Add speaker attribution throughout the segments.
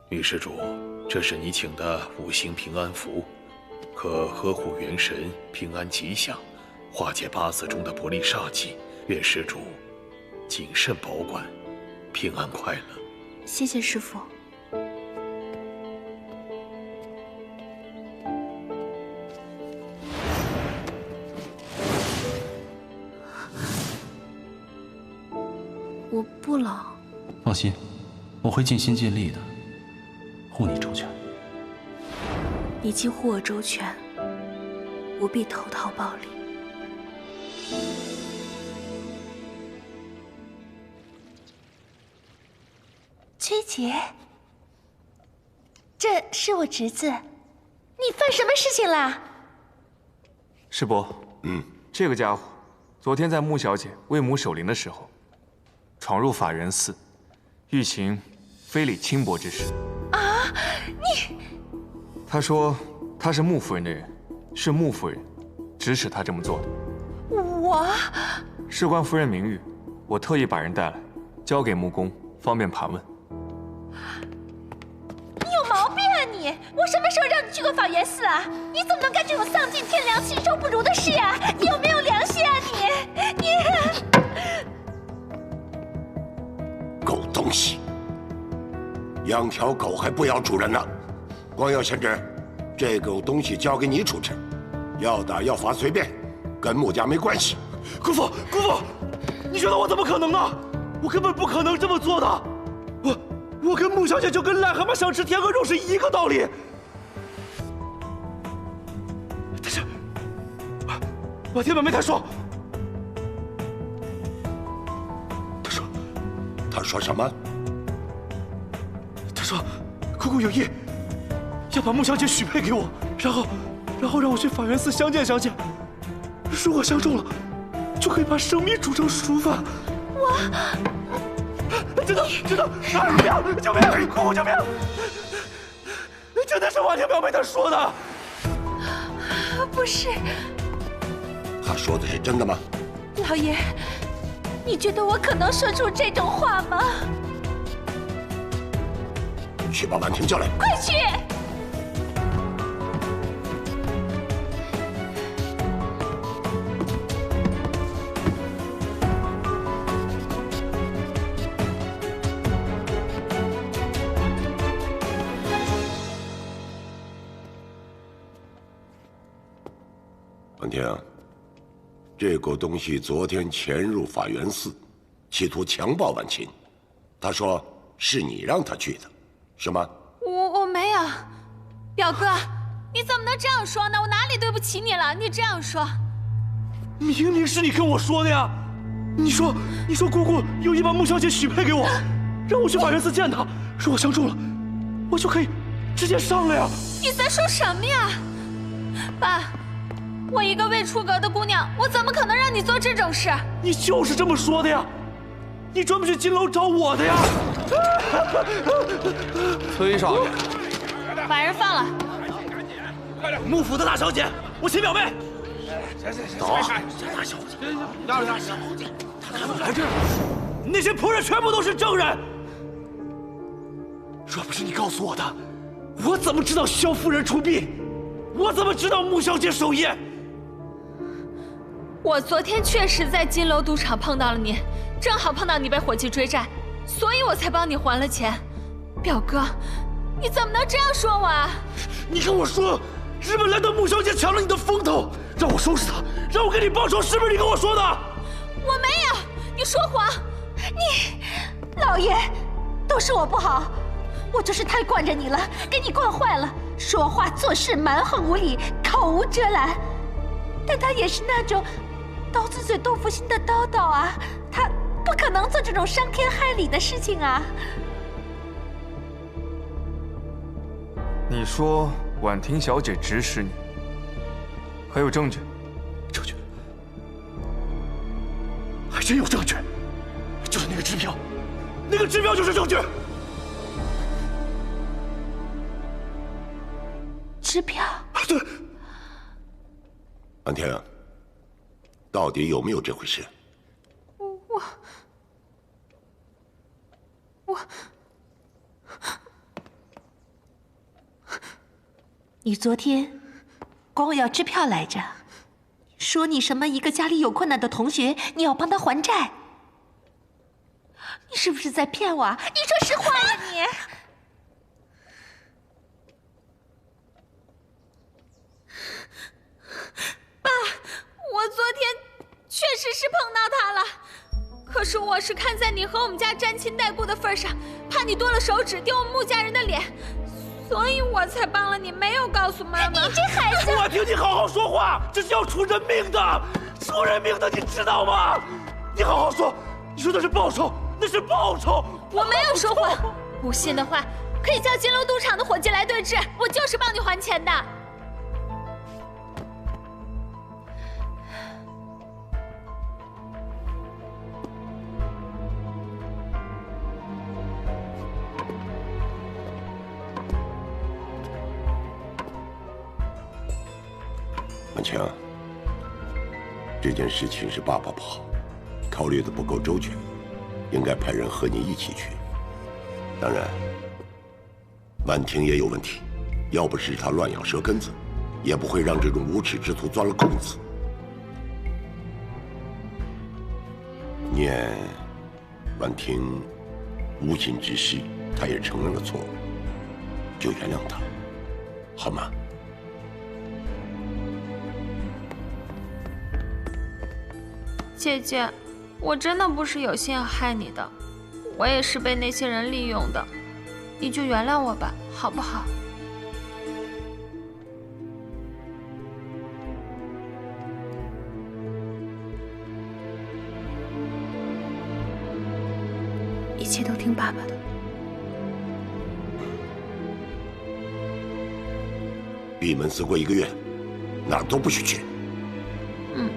Speaker 1: 女施主，这是你请的5星平安符，可呵护元神，平安吉祥，化解8字中的不利煞气。愿施主谨慎保管，平安快乐。
Speaker 2: 谢谢师父。我不冷。
Speaker 3: 放心，我会尽心尽力的，护你周全。
Speaker 2: 你既护我周全，不必投桃报李。
Speaker 4: 崔姐，这是我侄子，你犯什么事情了？
Speaker 5: 师伯，这个家伙昨天在穆小姐为母守灵的时候，闯入法源寺，欲行非礼轻薄之事。
Speaker 4: 啊，你！
Speaker 5: 他说他是穆夫人的人，是穆夫人指使他这么做的。
Speaker 4: 我
Speaker 5: 事关夫人名誉，我特意把人带来，交给穆公，方便盘问。
Speaker 4: 你有毛病啊你！我什么时候让你去过法源寺啊？你怎么能干这种丧尽天良、禽兽不如的事啊？你有没有良心啊你？
Speaker 6: 狗东西！养条狗还不要主人呢！光耀贤侄，这狗东西交给你处置，要打要罚随便，跟穆家没关系。
Speaker 7: 姑父，姑父，你觉得我怎么可能呢？我根本不可能这么做的。我跟穆小姐就跟癞蛤蟆想吃天鹅肉是一个道理。但是，我听妹妹她说，
Speaker 6: 她说什么？
Speaker 7: 她说，姑姑有意要把穆小姐许配给我，然后让我去法源寺相见。如果相中了，就可以把生米煮成熟饭。真的，救命！姑姑救命！真的是我听表妹她说的。
Speaker 4: 不是。
Speaker 6: 她说的是真的吗？
Speaker 4: 老爷，你觉得我可能说出这种话吗？
Speaker 6: 去把婉婷叫来。
Speaker 4: 快去！
Speaker 6: 婉婷，这狗东西昨天潜入法源寺，企图强暴婉琴。他说是你让他去的，是吗？
Speaker 4: 我没有，表哥，你怎么能这样说呢？我哪里对不起你了？你这样说，
Speaker 7: 明明是你跟我说的呀！你说姑姑有意把穆小姐许配给我，让我去法源寺见她，如果相中了，我就可以直接上了呀！
Speaker 4: 你在说什么呀，爸？我一个未出阁的姑娘，我怎么可能让你做这种事？
Speaker 7: 你就是这么说的呀！你专门去金楼找我的呀！
Speaker 5: 崔少爷，
Speaker 4: 把人放了。
Speaker 7: 穆府的大小姐，我亲表妹。
Speaker 6: 走，
Speaker 7: 这大小姐，大小姐，她怎么来这儿？那些仆人全部都是证人。若不是你告诉我的，我怎么知道萧夫人出殡？我怎么知道穆小姐守夜？
Speaker 4: 我昨天确实在金楼赌场碰到了你，正好碰到你被伙计追债，所以我才帮你还了钱。表哥，你怎么能这样说我啊？
Speaker 7: 你跟我说，日本来的穆小姐抢了你的风头，让我收拾她，让我给你报仇，是不是你跟我说的？
Speaker 4: 我没有，你说谎！你，老爷，都是我不好，我就是太惯着你了，给你惯坏了，说话做事蛮横无理，口无遮拦。但他也是那种刀子嘴豆腐心的叨叨啊，他不可能做这种伤天害理的事情啊。
Speaker 5: 你说婉婷小姐指使你，还有证据？
Speaker 7: 证据？还真有证据，就是那个支票，那个支票就是证据。
Speaker 4: 支票？
Speaker 7: 对。
Speaker 6: 婉婷，到底有没有这回事？
Speaker 4: 你昨天管我要支票来着，说你什么一个家里有困难的同学，你要帮他还债。你是不是在骗我？你说实话呀你！
Speaker 8: 爸，我昨天确实是碰到他了，可是我是看在你和我们家沾亲带故的份上，怕你多了手指丢我们穆家人的脸，所以我才帮了你，没有告诉妈妈。
Speaker 4: 你这孩子！
Speaker 7: 我听你好好说话，这是要出人命的，出人命的，你知道吗？你好好说，你说的是报酬，那是报酬。
Speaker 8: 我没有说谎，不信的话可以叫金楼赌场的伙计来对质，我就是帮你还钱的。
Speaker 6: 满清，这件事情是爸爸不好，考虑的不够周全，应该派人和你一起去。当然，婉婷也有问题，要不是她乱咬舌根子，也不会让这种无耻之徒钻了空子。念婉婷无心之失，她也承认了错误，就原谅她，好吗？
Speaker 8: 姐姐，我真的不是有心要害你的，我也是被那些人利用的，你就原谅我吧，好不好？
Speaker 2: 一切都听爸爸的。
Speaker 6: 闭门思过1个月，哪儿都不许去。
Speaker 8: 嗯。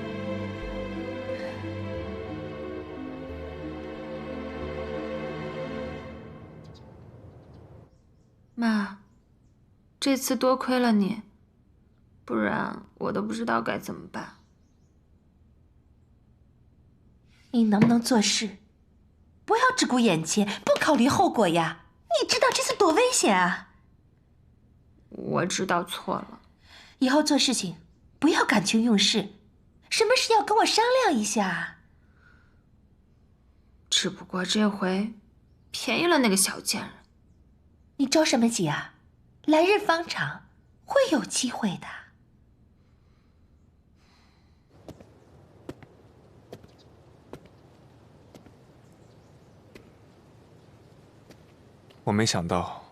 Speaker 8: 妈，这次多亏了你，不然我都不知道该怎么办。
Speaker 4: 你能不能做事，不要只顾眼前，不考虑后果呀？你知道这次多危险啊！
Speaker 8: 我知道错了，
Speaker 4: 以后做事情不要感情用事，什么事要跟我商量一下。
Speaker 8: 只不过这回便宜了那个小贱人。
Speaker 4: 你着什么急啊？来日方长，会有机会的。
Speaker 5: 我没想到，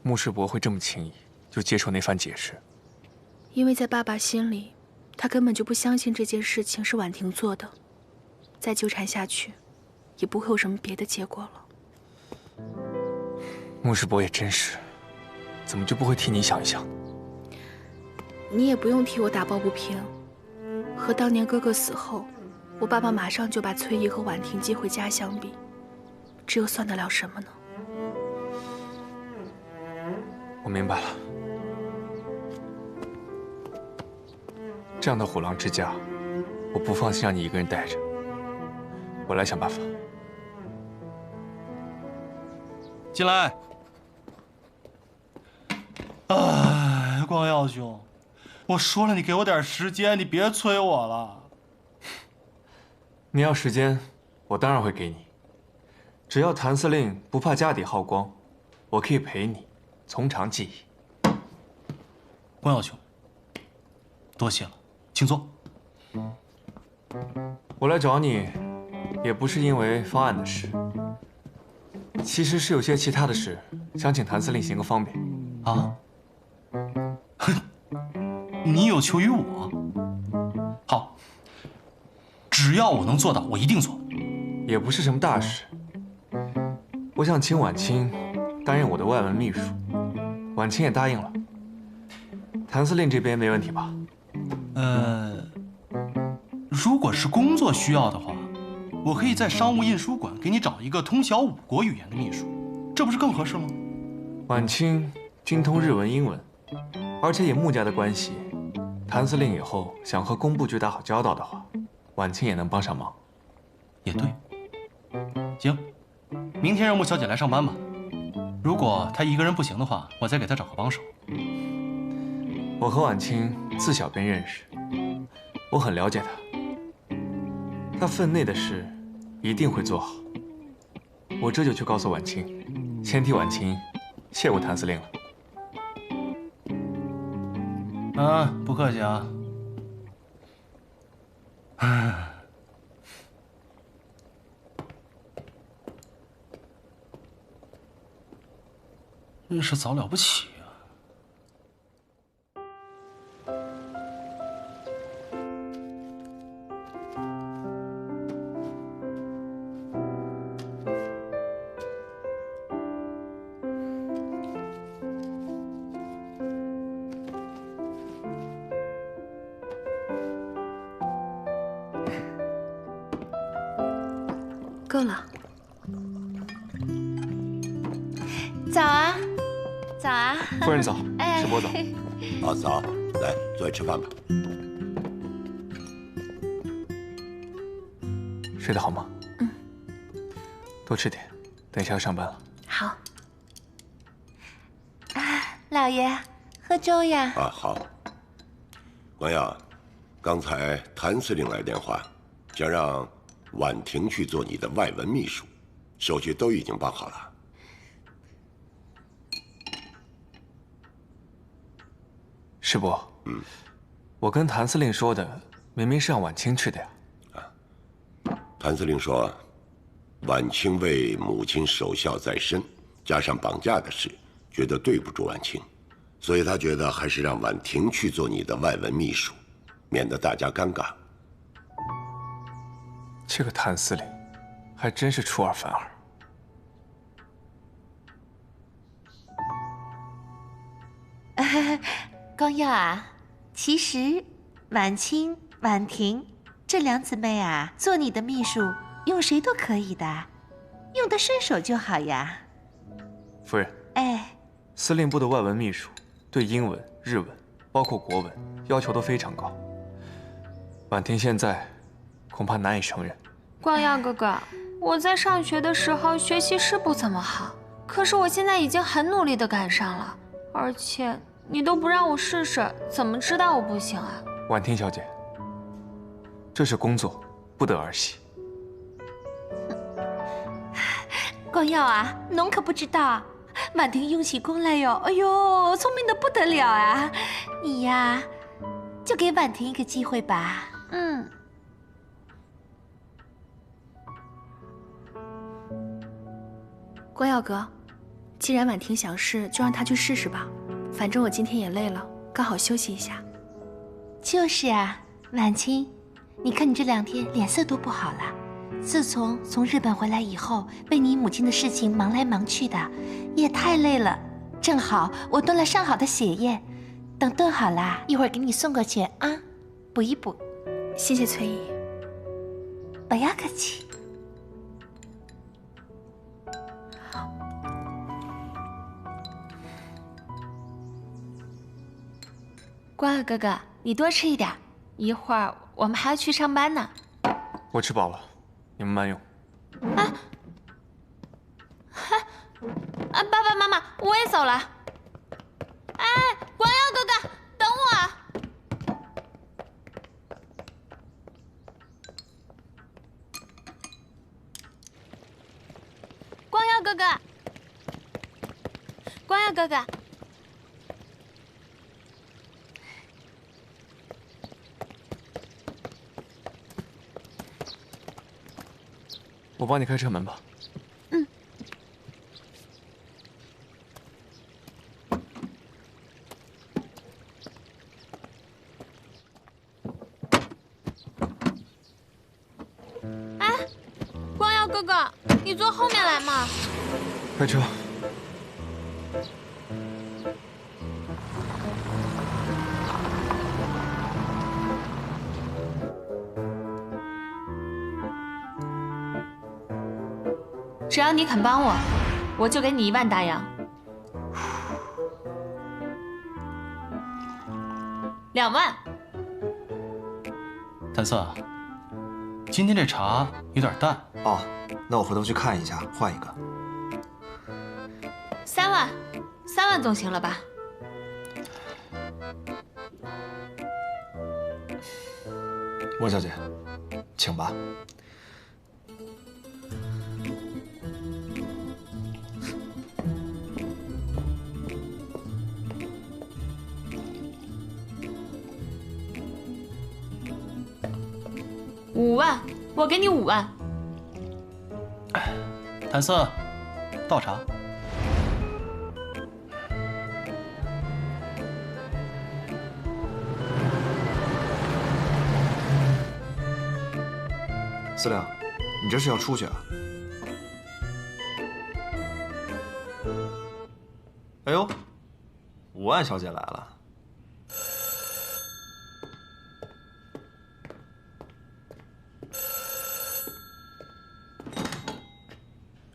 Speaker 5: 穆世伯会这么轻易就接受那番解释。
Speaker 2: 因为在爸爸心里，他根本就不相信这件事情是婉婷做的，再纠缠下去，也不会有什么别的结果了。
Speaker 5: 穆世伯也真是，怎么就不会替你想一想？
Speaker 2: 你也不用替我打抱不平。和当年哥哥死后，我爸爸马上就把崔姨和婉婷接回家相比，这又算得了什么呢？
Speaker 5: 我明白了，这样的虎狼之家，我不放心让你一个人带着，我来想办法。
Speaker 3: 进来。哎，光耀兄，我说了，你给我点时间，你别催我了。
Speaker 5: 你要时间，我当然会给你。只要谭司令不怕家底耗光，我可以陪你，从长计议。
Speaker 3: 光耀兄，多谢了，请坐。
Speaker 5: 我来找你，也不是因为方案的事，其实是有些其他的事，想请谭司令行个方便。
Speaker 3: 啊？你有求于我？好，只要我能做到，我一定做。
Speaker 5: 也不是什么大事，我想请婉清担任我的外文秘书，婉清也答应了。谭司令这边没问题吧？
Speaker 3: 如果是工作需要的话，我可以在商务印书馆给你找一个通晓5国语言的秘书，这不是更合适吗？
Speaker 5: 婉清精通日文、英文，而且以穆家的关系，谭司令以后想和工部局打好交道的话，婉清也能帮上忙。
Speaker 3: 也对。行，明天让穆小姐来上班吧。如果她一个人不行的话，我再给她找个帮手。
Speaker 5: 我和婉清自小便认识，我很了解她。她分内的事一定会做好。我这就去告诉婉清，先替婉清谢过谭司令了。
Speaker 3: 不客气啊。真是早了不起啊！
Speaker 2: 够了。
Speaker 4: 早啊，早啊！
Speaker 5: 夫人早，
Speaker 4: 哎
Speaker 5: 师伯早。
Speaker 6: 啊，早，来，坐下吃饭吧。
Speaker 5: 睡得好吗？多吃点，等一下要上班了。
Speaker 2: 好。
Speaker 4: 啊，老爷，喝粥呀。
Speaker 6: 啊，好。光耀，刚才谭司令来电话，想让婉婷去做你的外文秘书，手续都已经办好了。
Speaker 5: 师伯，我跟谭司令说的明明是让婉清去的呀。
Speaker 6: 谭司令说，婉清为母亲守孝在身，加上绑架的事，觉得对不住婉清，所以他觉得还是让婉婷去做你的外文秘书，免得大家尴尬。
Speaker 5: 这个谭司令还真是出尔反尔。
Speaker 4: 光耀啊，其实婉清、婉婷这两姊妹啊，做你的秘书，用谁都可以的，用得顺手就好呀。
Speaker 5: 夫人，
Speaker 4: 哎，
Speaker 5: 司令部的外文秘书对英文、日文，包括国文，要求都非常高。婉婷现在恐怕难以胜任。
Speaker 8: 光耀哥哥，我在上学的时候学习是不怎么好，可是我现在已经很努力地赶上了，而且你都不让我试试，怎么知道我不行啊？
Speaker 5: 婉婷小姐，这是工作，不得儿戏。
Speaker 4: 光耀啊，侬可不知道，婉婷用起功来哟，哎呦，聪明的不得了啊！你呀，就给婉婷一个机会吧。
Speaker 2: 光耀哥，既然婉婷想试，就让她去试试吧。反正我今天也累了，刚好休息一下。
Speaker 4: 就是啊，婉清，你看你这2天脸色多不好了。自从日本回来以后，为你母亲的事情忙来忙去的，也太累了。正好我炖了上好的血液，等炖好了，一会儿给你送过去啊，补一补。
Speaker 2: 谢谢崔姨。
Speaker 4: 不要客气。
Speaker 8: 光耀哥哥，你多吃一点，一会儿我们还要去上班呢。
Speaker 5: 我吃饱了，你们慢用。
Speaker 8: 爸爸妈妈，我也走了。哎，光耀哥哥，等我。光耀哥哥，光耀哥哥。
Speaker 5: 我帮你开车门吧。
Speaker 8: 哎，光耀哥哥，你坐后面来嘛。
Speaker 5: 开车。
Speaker 8: 只要你肯帮我，我就给你1万大洋。2万。
Speaker 3: 谭色，今天这茶有点淡。
Speaker 9: 哦，那我回头去看一下，换一个。
Speaker 8: 3万，3万总行了吧？
Speaker 9: 莫小姐，请吧。
Speaker 8: 5万，我给你5万。
Speaker 3: 谭四，倒茶。
Speaker 9: 司令，你这是要出去啊？哎呦，5万小姐来了。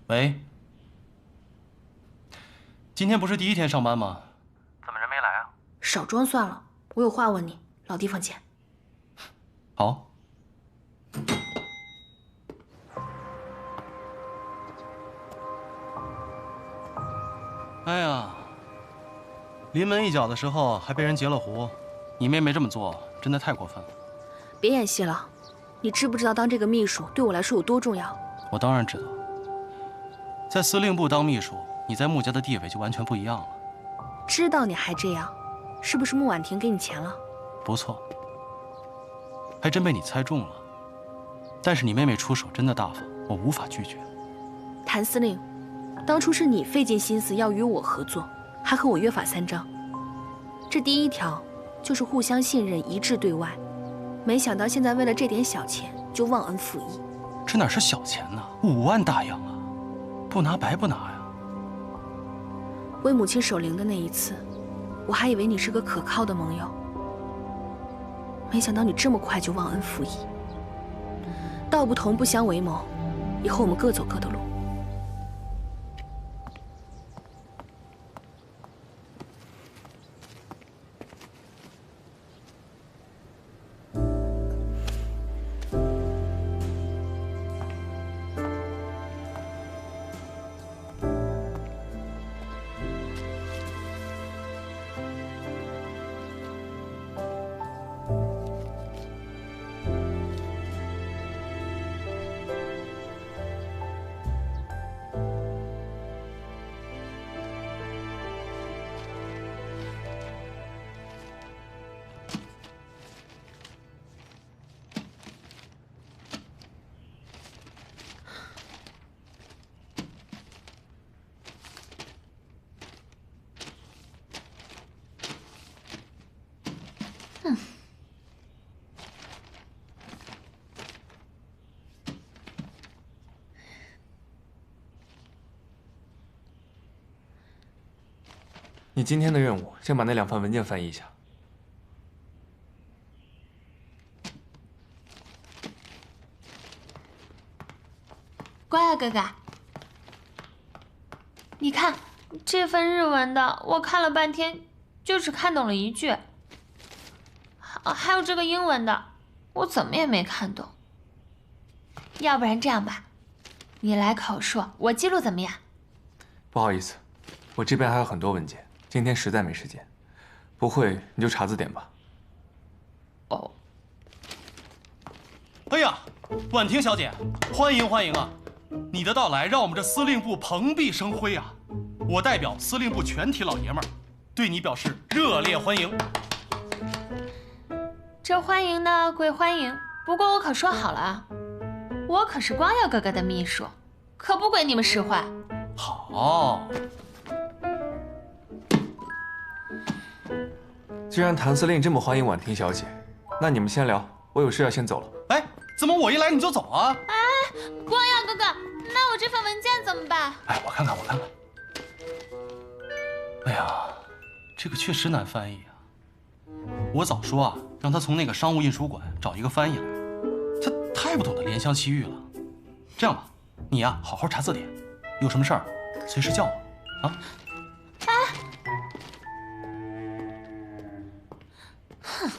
Speaker 3: 喂，今天不是第1天上班吗？
Speaker 10: 怎么人没来啊？
Speaker 2: 少装算了，我有话问你，老地方见。
Speaker 3: 好。哎呀，临门一脚的时候还被人截了胡，你妹妹这么做真的太过分了。
Speaker 2: 别演戏了，你知不知道当这个秘书对我来说有多重要？
Speaker 3: 我当然知道，在司令部当秘书，你在穆家的地位就完全不一样了。
Speaker 2: 知道你还这样，是不是穆婉婷给你钱了？
Speaker 3: 不错，还真被你猜中了。但是你妹妹出手真的大方，我无法拒绝。
Speaker 2: 谭司令，当初是你费尽心思要与我合作，还和我约法3章。这第1条就是互相信任，一致对外。没想到现在为了这点小钱就忘恩负义。
Speaker 3: 这哪是小钱呢？5万大洋啊，不拿白不拿呀。
Speaker 2: 为母亲守灵的那一次，我还以为你是个可靠的盟友，没想到你这么快就忘恩负义。道不同不相为谋，以后我们各走各的路。
Speaker 5: 你今天的任务，先把那2份文件翻译一下。
Speaker 8: 乖啊，哥哥。你看这份日文的，我看了半天，就只看懂了1句。还有这个英文的，我怎么也没看懂。要不然这样吧，你来口述，我记录怎么样？
Speaker 5: 不好意思，我这边还有很多文件。今天实在没时间，不会你就查字典吧。
Speaker 8: 哦。
Speaker 3: 哎呀，婉婷小姐，欢迎欢迎啊！你的到来让我们这司令部蓬荜生辉啊！我代表司令部全体老爷们儿，对你表示热烈欢迎。
Speaker 8: 这欢迎呢归欢迎，不过我可说好了啊，我可是光耀哥哥的秘书，可不归你们使唤。
Speaker 3: 好。
Speaker 5: 既然谭司令这么欢迎婉婷小姐，那你们先聊，我有事要先走了。
Speaker 3: 哎，怎么我一来你就走啊？
Speaker 8: 哎，光耀哥哥，那我这份文件怎么办？
Speaker 3: 哎，我看看，我看看。哎呀，这个确实难翻译啊！我早说啊，让他从那个商务印书馆找一个翻译来，他太不懂得怜香惜玉了。这样吧，你呀好好查字典，有什么事儿随时叫我啊。
Speaker 8: 哼。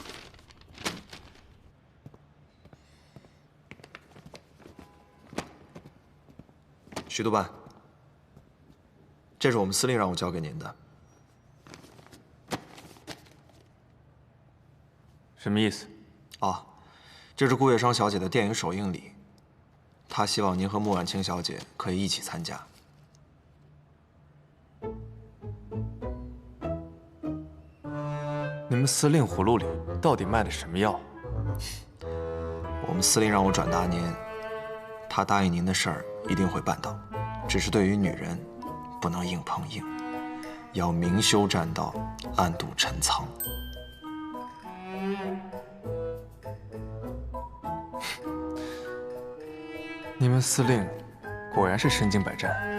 Speaker 9: 徐督办，这是我们司令让我交给您的。
Speaker 5: 什么意思？
Speaker 9: 啊，这是顾月霜小姐的电影首映礼，她希望您和穆婉清小姐可以一起参加。
Speaker 5: 你们司令葫芦里到底卖的什么药？
Speaker 9: 我们司令让我转达您，他答应您的事儿一定会办到，只是对于女人，不能硬碰硬，要明修栈道，暗度陈仓。
Speaker 5: 你们司令果然是身经百战。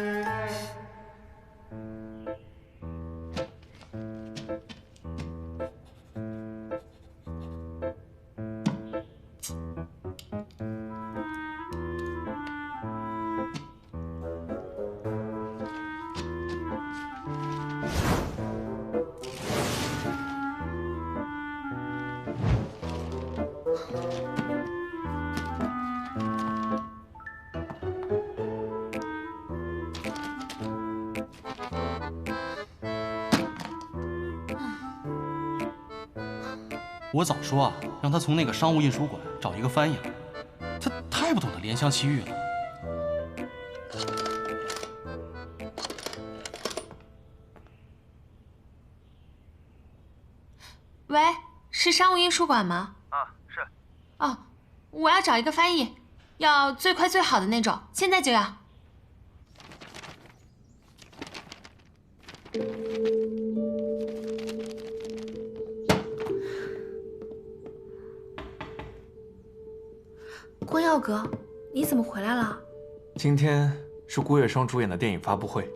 Speaker 3: 我早说啊，让他从那个商务印书馆找一个翻译来，他太不懂得怜香惜玉了。
Speaker 8: 喂，是商务印书馆吗？
Speaker 10: 啊，是。
Speaker 8: 哦，我要找一个翻译，要最快最好的那种，现在就要。
Speaker 2: 光耀哥，你怎么回来了？
Speaker 5: 今天是顾月霜主演的电影发布会，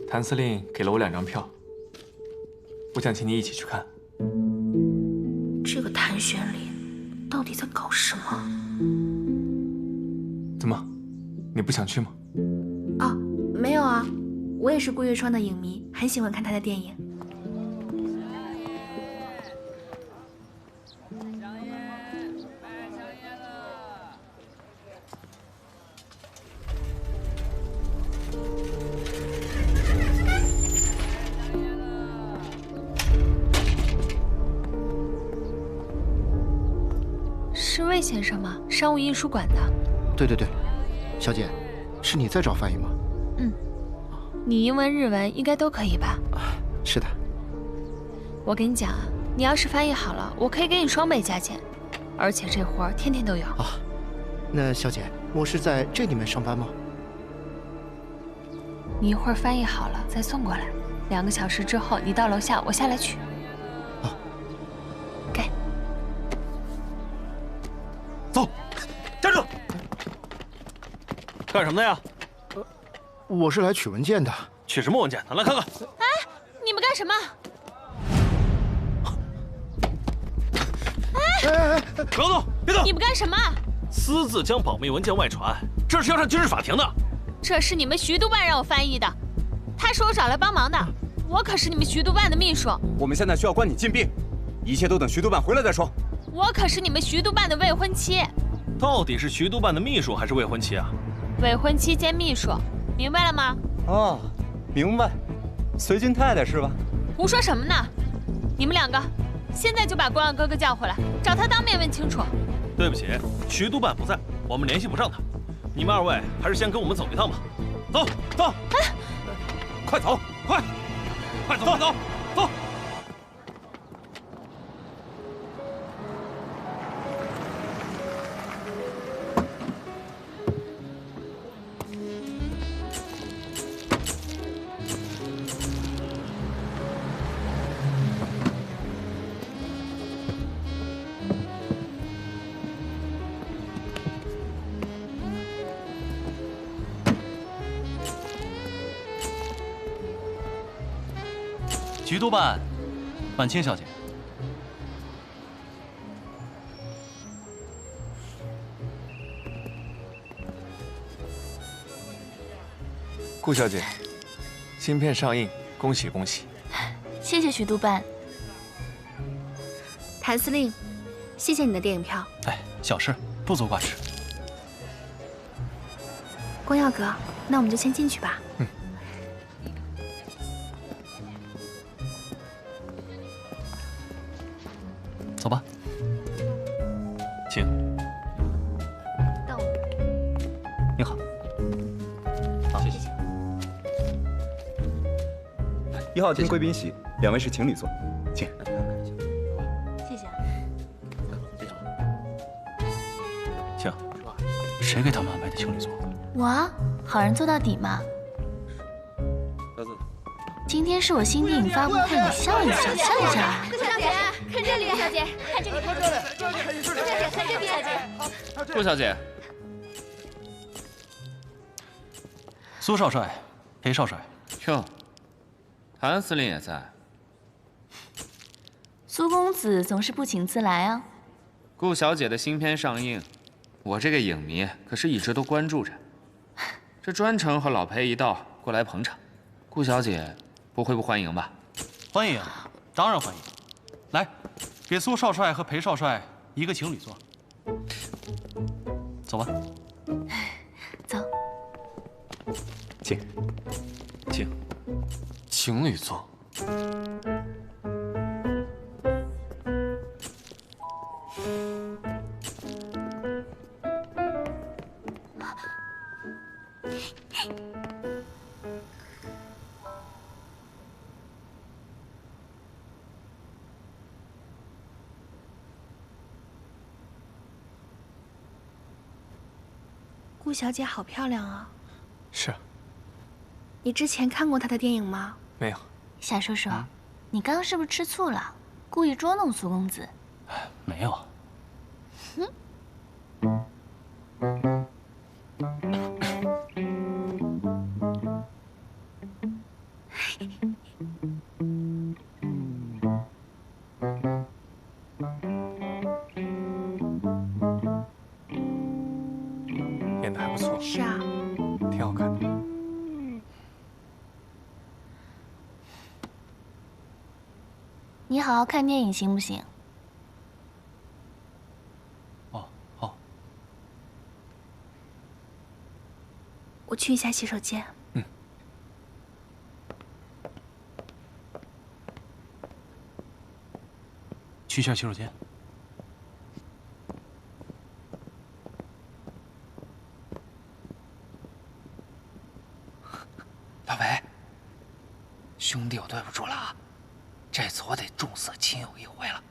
Speaker 5: 谭司令给了我2张票，我想请你一起去看。
Speaker 2: 这个谭玄林到底在搞什么？
Speaker 5: 怎么，你不想去吗？
Speaker 2: 哦，没有啊，我也是顾月霜的影迷，很喜欢看她的电影。
Speaker 8: 是魏先生吗？商务印书馆的。
Speaker 10: 对对对，小姐，是你在找翻译吗？
Speaker 8: 嗯，你英文、日文应该都可以吧？
Speaker 10: 是的。
Speaker 8: 我跟你讲啊，你要是翻译好了，我可以给你双倍价钱，而且这活儿天天都有。
Speaker 10: 啊，那小姐，我是在这里面上班吗？
Speaker 8: 你一会儿翻译好了再送过来，2个小时之后你到楼下，我下来取。
Speaker 10: 啊，
Speaker 8: 给。
Speaker 7: 走，站住！干什么的呀？
Speaker 10: 我是来取文件的。
Speaker 7: 取什么文件？来看看。
Speaker 8: 哎，你们干什么？
Speaker 10: 哎，
Speaker 7: 不要动，别动！
Speaker 8: 你们干什么？
Speaker 7: 私自将保密文件外传，这是要上军事法庭的。
Speaker 8: 这是你们徐督办让我翻译的，他说我找来帮忙的，我可是你们徐督办的秘书。
Speaker 11: 我们现在需要关你禁闭，一切都等徐督办回来再说。
Speaker 8: 我可是你们徐督办的未婚妻。
Speaker 7: 到底是徐督办的秘书还是未婚妻啊？
Speaker 8: 未婚妻兼秘书，明白了吗？
Speaker 11: 哦，明白。随军太太是吧？
Speaker 8: 胡说什么呢？你们2个，现在就把光耀哥哥叫回来，找他当面问清楚。
Speaker 7: 对不起，徐督办不在，我们联系不上他。你们2位还是先跟我们走一趟吧。走走，
Speaker 8: 哎，
Speaker 7: 快走，快走，快走，走。
Speaker 3: 局督办，婉清小姐。
Speaker 5: 顾小姐，新片上映，恭喜恭喜！
Speaker 4: 谢谢徐督办。
Speaker 2: 谭司令，谢谢你的电影票。
Speaker 3: 哎，小事，不足挂齿。
Speaker 2: 光耀哥，那我们就先进去吧。
Speaker 5: 嗯。
Speaker 3: 走吧，请。
Speaker 11: 1号厅贵宾席，2位是情侣座，请。
Speaker 4: 谢谢。
Speaker 3: 请。谁给他们安排的情侣座？
Speaker 4: 我啊，好人做到底嘛。今天是我新电影发布会，你笑一笑，笑一笑啊！
Speaker 8: 顾小姐，看这里，小姐，看这里，看这里，顾小姐，看这里，小姐。
Speaker 3: 顾小姐，苏少帅，裴少帅。
Speaker 12: 哟，谭司令也在。
Speaker 4: 苏公子总是不请自来啊。
Speaker 12: 顾小姐的新片上映，我这个影迷可是一直都关注着，这专程和老裴一道过来捧场。顾小姐不会不欢迎吧？
Speaker 3: 欢迎，当然欢迎。来，给苏少帅和裴少帅一个情侣座。走吧。
Speaker 4: 走。
Speaker 5: 请，请。
Speaker 9: 情侣座。
Speaker 2: 顾小姐好漂亮啊！
Speaker 5: 是。
Speaker 2: 你之前看过她的电影吗？
Speaker 5: 没有。
Speaker 4: 夏叔叔，你刚刚是不是吃醋了？故意捉弄苏公子？
Speaker 3: 没有。
Speaker 5: 演得还不错。
Speaker 2: 是啊。
Speaker 5: 挺好看的。
Speaker 4: 你好好看电影行不行？
Speaker 3: 哦，好。
Speaker 2: 我去一下洗手间。
Speaker 3: 去一下洗手间。
Speaker 12: 老裴，兄弟，我对不住了啊！这次我得重色轻友一回了。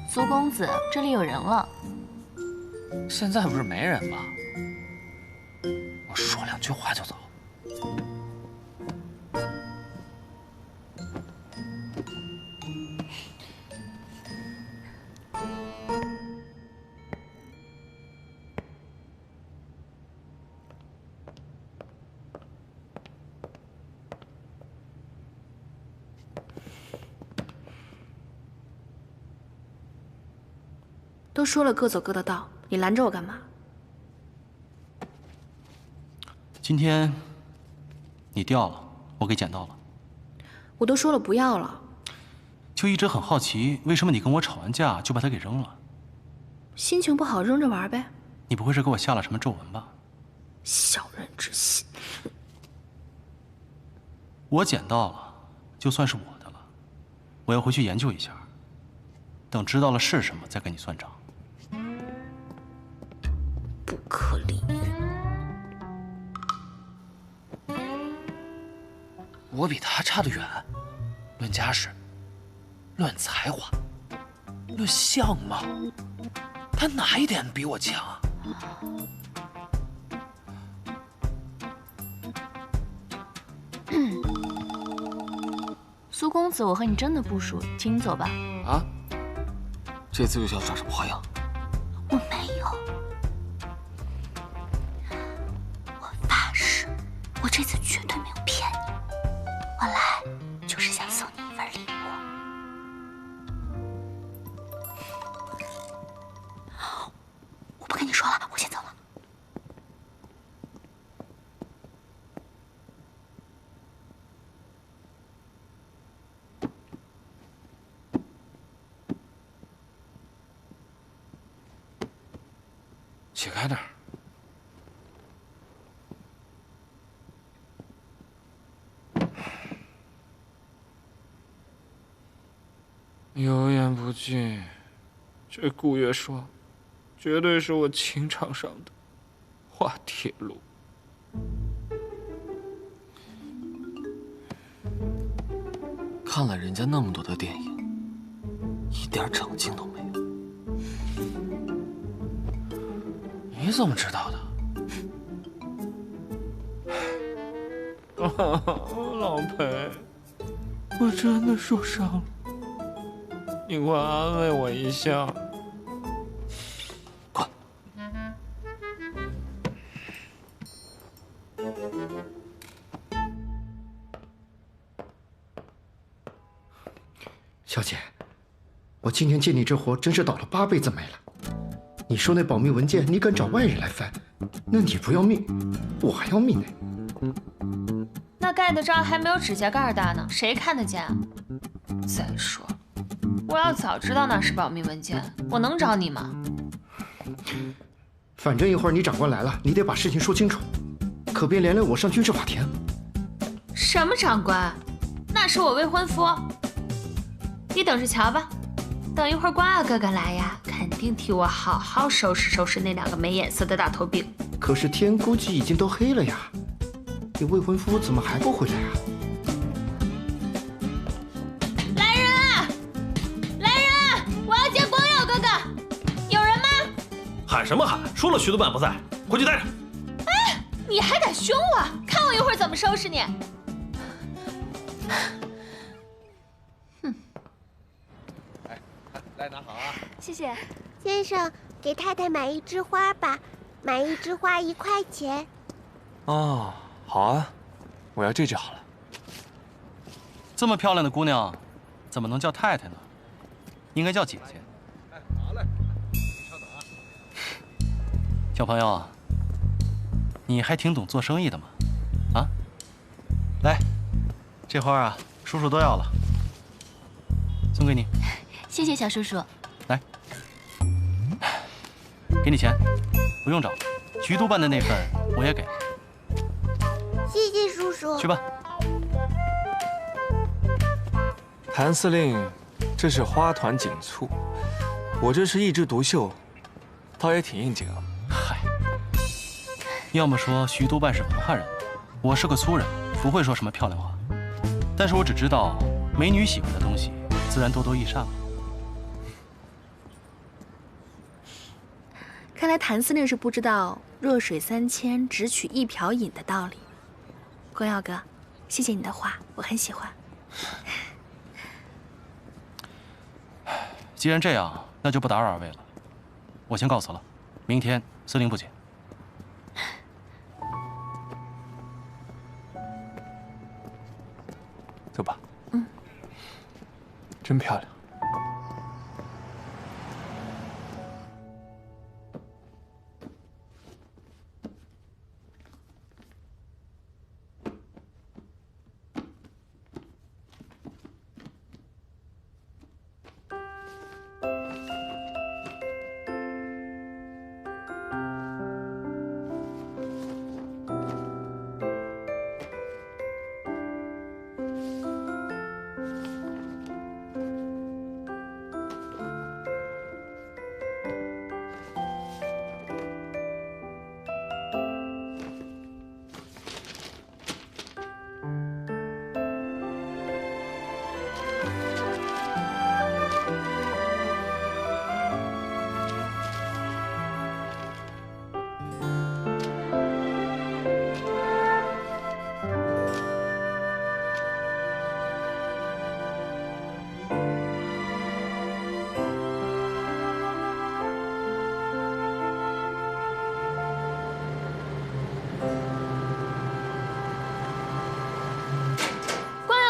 Speaker 4: 苏公子，这里有人了。
Speaker 12: 现在不是没人吗？我说2句话就走。
Speaker 2: 都说了各走各的道，你拦着我干嘛？
Speaker 3: 今天你掉了，我给捡到了。
Speaker 2: 我都说了不要了。
Speaker 3: 就一直很好奇，为什么你跟我吵完架就把它给扔了？
Speaker 2: 心情不好扔着玩呗。
Speaker 3: 你不会是给我下了什么皱纹吧？
Speaker 2: 小人之心。
Speaker 3: 我捡到了，就算是我的了。我要回去研究一下，等知道了是什么再跟你算账。
Speaker 2: 不可理喻。
Speaker 12: 我比他差得远，论家世，论才华，论相貌，他哪一点比我强啊？
Speaker 4: 苏公子，我和你真的不熟，请你走吧。
Speaker 9: 啊？这次又想耍什么花样？
Speaker 4: 我没有，我发誓，我这次绝对没有骗你。我来就是想送你一份礼物。我不跟你说了，我先走了。
Speaker 12: 起开点儿。
Speaker 5: 进，这顾月霜，绝对是我情场上的滑铁卢。
Speaker 9: 看了人家那么多的电影，一点长进都没有。
Speaker 12: 你怎么知道的？
Speaker 5: 老裴，我真的受伤了，你快安慰我一下。
Speaker 9: 滚！
Speaker 10: 小姐，我今天接你这活真是倒了8辈子霉了。你说那保密文件，你敢找外人来翻，那你不要命，我还要命呢。
Speaker 8: 那盖的章还没有指甲盖大呢，谁看得见啊？再说，我要早知道那是保密文件，我能找你吗？
Speaker 10: 反正一会儿你长官来了，你得把事情说清楚，可别连累我上军事法庭。
Speaker 8: 什么长官？那是我未婚夫。你等着瞧吧，等一会儿光耀哥哥来呀，肯定替我好好收拾收拾那2个没眼色的大头兵。
Speaker 10: 可是天估计已经都黑了呀，你未婚夫怎么还不回来啊？
Speaker 8: 来人啊！来人啊！我要见光耀哥哥，有人吗？
Speaker 7: 喊什么喊？说了徐督办不在，回去待着。
Speaker 8: 哎，你还敢凶我？看我一会儿怎么收拾你！
Speaker 12: 来拿好啊！
Speaker 13: 谢谢，先生，给太太买1枝花吧，买1枝花1块钱。
Speaker 5: 哦，好啊，我要这就好了。
Speaker 3: 这么漂亮的姑娘，怎么能叫太太呢？应该叫姐姐。
Speaker 1: 好嘞，你稍等啊。
Speaker 3: 小朋友，你还挺懂做生意的嘛？啊，来，这花啊，叔叔都要了，送给你。
Speaker 4: 谢谢小叔叔。
Speaker 3: 来，给你钱，不用找，徐督办的那份我也给。
Speaker 13: 谢谢叔叔。
Speaker 3: 去吧。
Speaker 5: 谭司令，这是花团锦簇，我这是1枝独秀，倒也挺应景啊。
Speaker 3: 嗨，要么说徐督办是文化人，我是个粗人，不会说什么漂亮话。但是我只知道，美女喜欢的东西，自然多多益善了。
Speaker 2: 看来谭司令是不知道弱水3千只取1瓢饮的道理。光耀哥，谢谢你的话，我很喜欢。
Speaker 3: 既然这样，那就不打扰二位了。我先告辞了，明天司令部见。
Speaker 5: 走吧。嗯。真漂亮。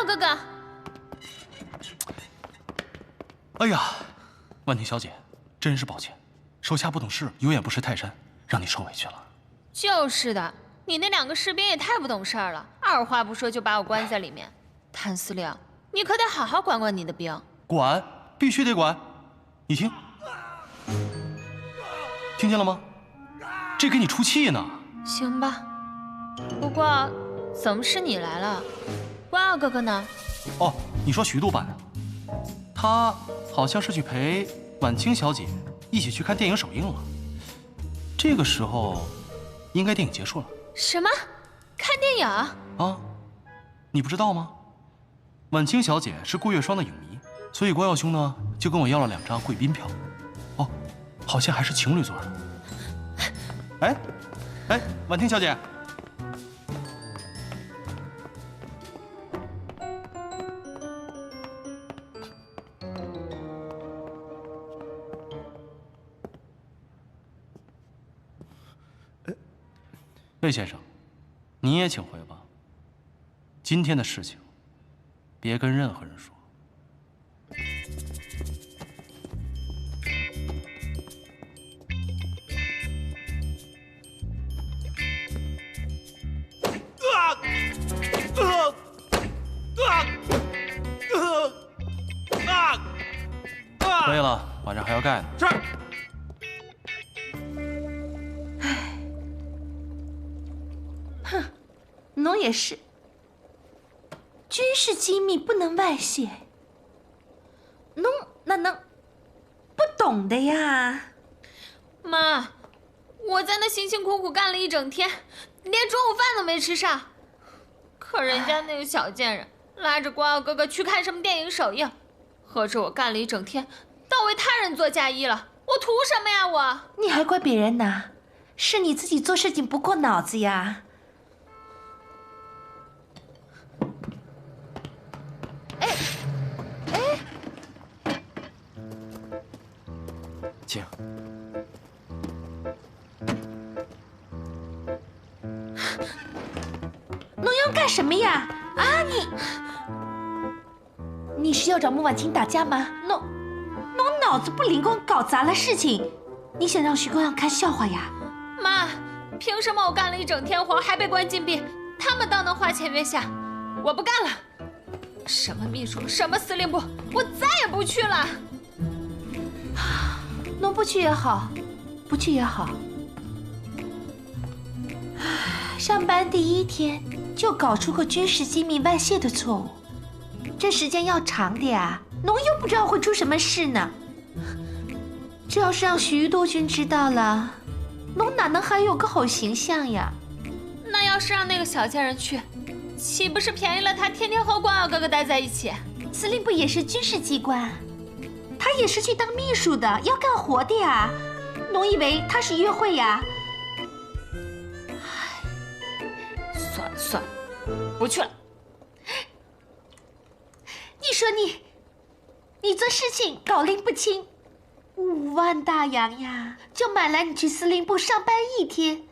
Speaker 8: 哥哥，
Speaker 3: 哎呀，婉婷小姐，真是抱歉，手下不懂事，有眼不识泰山，让你受委屈了。
Speaker 8: 就是的，你那2个士兵也太不懂事儿了，二话不说就把我关在里面。谭司令，你可得好好管管你的兵。
Speaker 3: 管，必须得管。你听，听见了吗？这给你出气呢。
Speaker 8: 行吧，不过怎么是你来了？光耀哥哥呢？
Speaker 3: 哦，你说徐督办啊？他好像是去陪婉清小姐一起去看电影首映了。这个时候，应该电影结束了。
Speaker 8: 什么？看电影？
Speaker 3: 啊，你不知道吗？婉清小姐是顾月霜的影迷，所以光耀兄呢就跟我要了2张贵宾票。哦，好像还是情侣座的。哎，婉清小姐。魏先生，你也请回吧。今天的事情，别跟任何人说。可以了，晚上还要盖呢。
Speaker 11: 是。
Speaker 4: 侬也是，军事机密不能外泄，侬哪能不懂的呀？
Speaker 8: 妈，我在那辛辛苦苦干了一整天，连中午饭都没吃上。可人家那个小贱人拉着光耀哥哥去看什么电影首映，合着我干了一整天，倒为他人做嫁衣了，我图什么呀我？
Speaker 4: 你还怪别人呢？是你自己做事情不过脑子呀。
Speaker 5: 请。
Speaker 4: 侬要干什么呀？啊，你是要找穆婉清打架吗？侬脑子不灵光，搞砸了事情。你想让徐光耀看笑话呀？
Speaker 8: 妈，凭什么我干了一整天活还被关禁闭，他们倒能花前月下？我不干了！什么秘书，什么司令部，我再也不去了。
Speaker 4: 侬不去也好，不去也好。上班第1天就搞出个军事机密外泄的错误，这时间要长的呀。侬又不知道会出什么事呢。这要是让徐督军知道了，侬哪能还有个好形象呀？
Speaker 8: 那要是让那个小贱人去，岂不是便宜了他天天和光耀哥哥待在一起？
Speaker 4: 司令部也是军事机关，他也是去当秘书的，要干活的呀。侬以为他是约会呀？
Speaker 8: 算了算了，不去了。
Speaker 4: 你说你做事情搞拎不清，5万大洋呀，就买来你去司令部上班1天，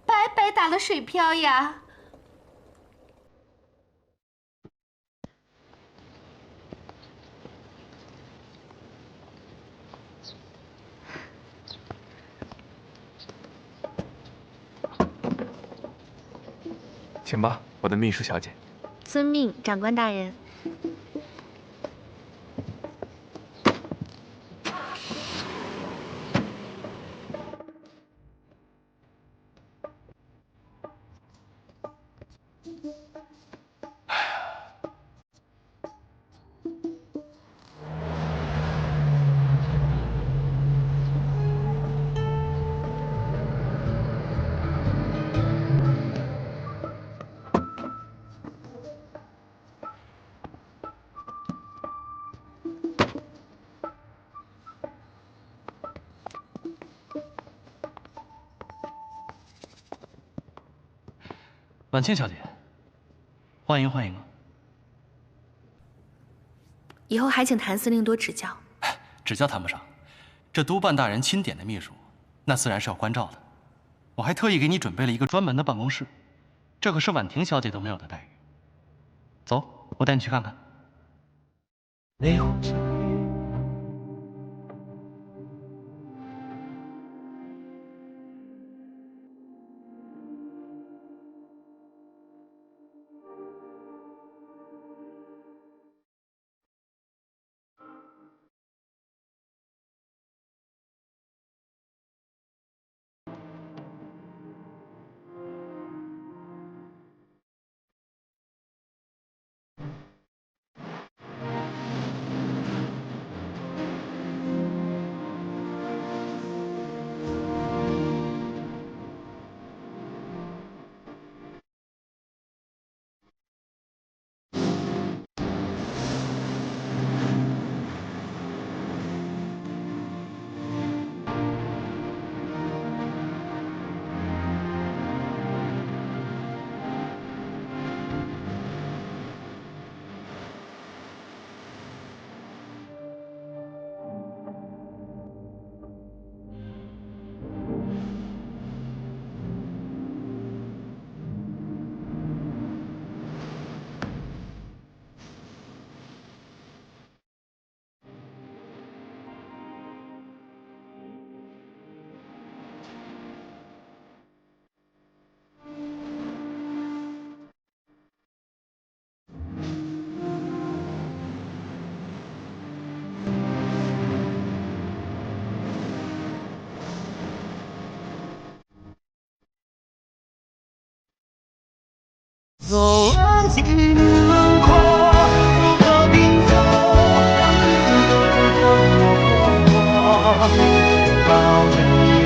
Speaker 4: 白白打了水漂呀。
Speaker 5: 请吧，我的秘书小姐。
Speaker 13: 遵命，长官大人。
Speaker 3: 婉清小姐，欢迎欢迎啊！
Speaker 2: 以后还请谭司令多指教。
Speaker 3: 指教谈不上，这督办大人钦点的秘书，那自然是要关照的。我还特意给你准备了一个专门的办公室，这可是婉婷小姐都没有的待遇。走，我带你去看看。
Speaker 7: 哎呦！走了几轮廓，如何拼凑？让自己的活过，抱着你。